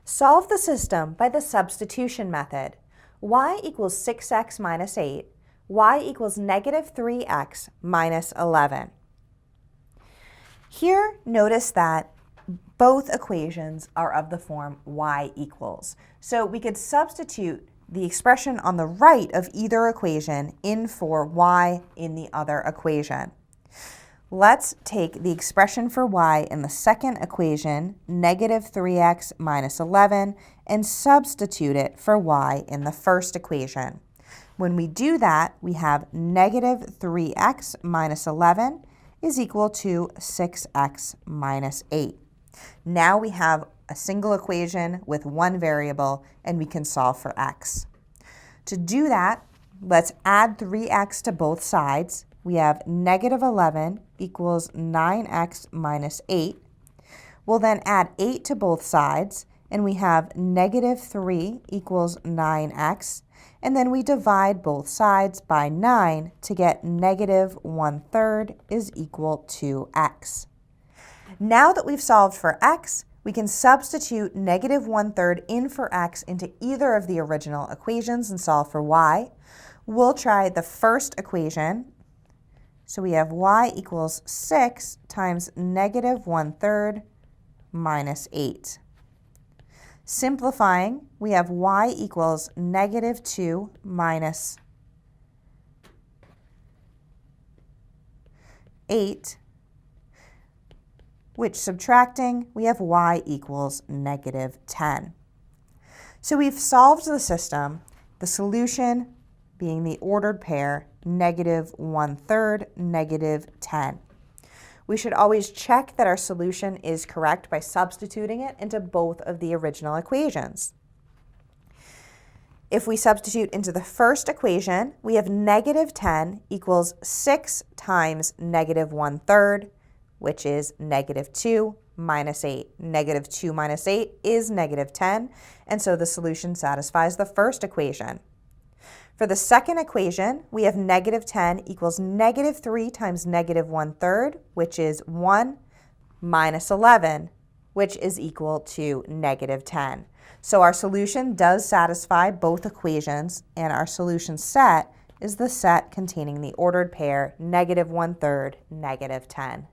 Solve the system by the substitution method. Y equals 6x minus 8. Y equals negative 3x minus 11. Here, notice that both equations are of the form y equals. So we could substitute the expression on the right of either equation in for y in the other equation. Let's take the expression for y in the second equation, negative 3x minus 11, and substitute it for y in the first equation. When we do that, we have negative 3x minus 11 is equal to 6x minus 8. Now we have a single equation with one variable, and we can solve for x. To do that, let's add 3x to both sides. We have negative 11 equals 9x minus 8. We'll then add 8 to both sides, and we have negative 3 equals 9x. And then we divide both sides by 9 to get negative 1/3 is equal to x. Now that we've solved for x, we can substitute negative 1/3 in for x into either of the original equations and solve for y. We'll try the first equation. So we have y equals 6 times negative 1/3 minus 8. Simplifying, we have y equals negative 2 minus 8, which subtracting, we have y equals negative 10. So we've solved the system, the solution being the ordered pair, negative 1/3, negative 10. We should always check that our solution is correct by substituting it into both of the original equations. If we substitute into the first equation, we have negative 10 equals 6 times negative 1/3, which is negative 2 minus 8. Negative 2 minus 8 is negative 10, and so the solution satisfies the first equation. For the second equation, we have negative 10 equals negative 3 times negative 1/3, which is 1 minus 11, which is equal to negative 10. So our solution does satisfy both equations, and our solution set is the set containing the ordered pair negative 1/3, negative 10.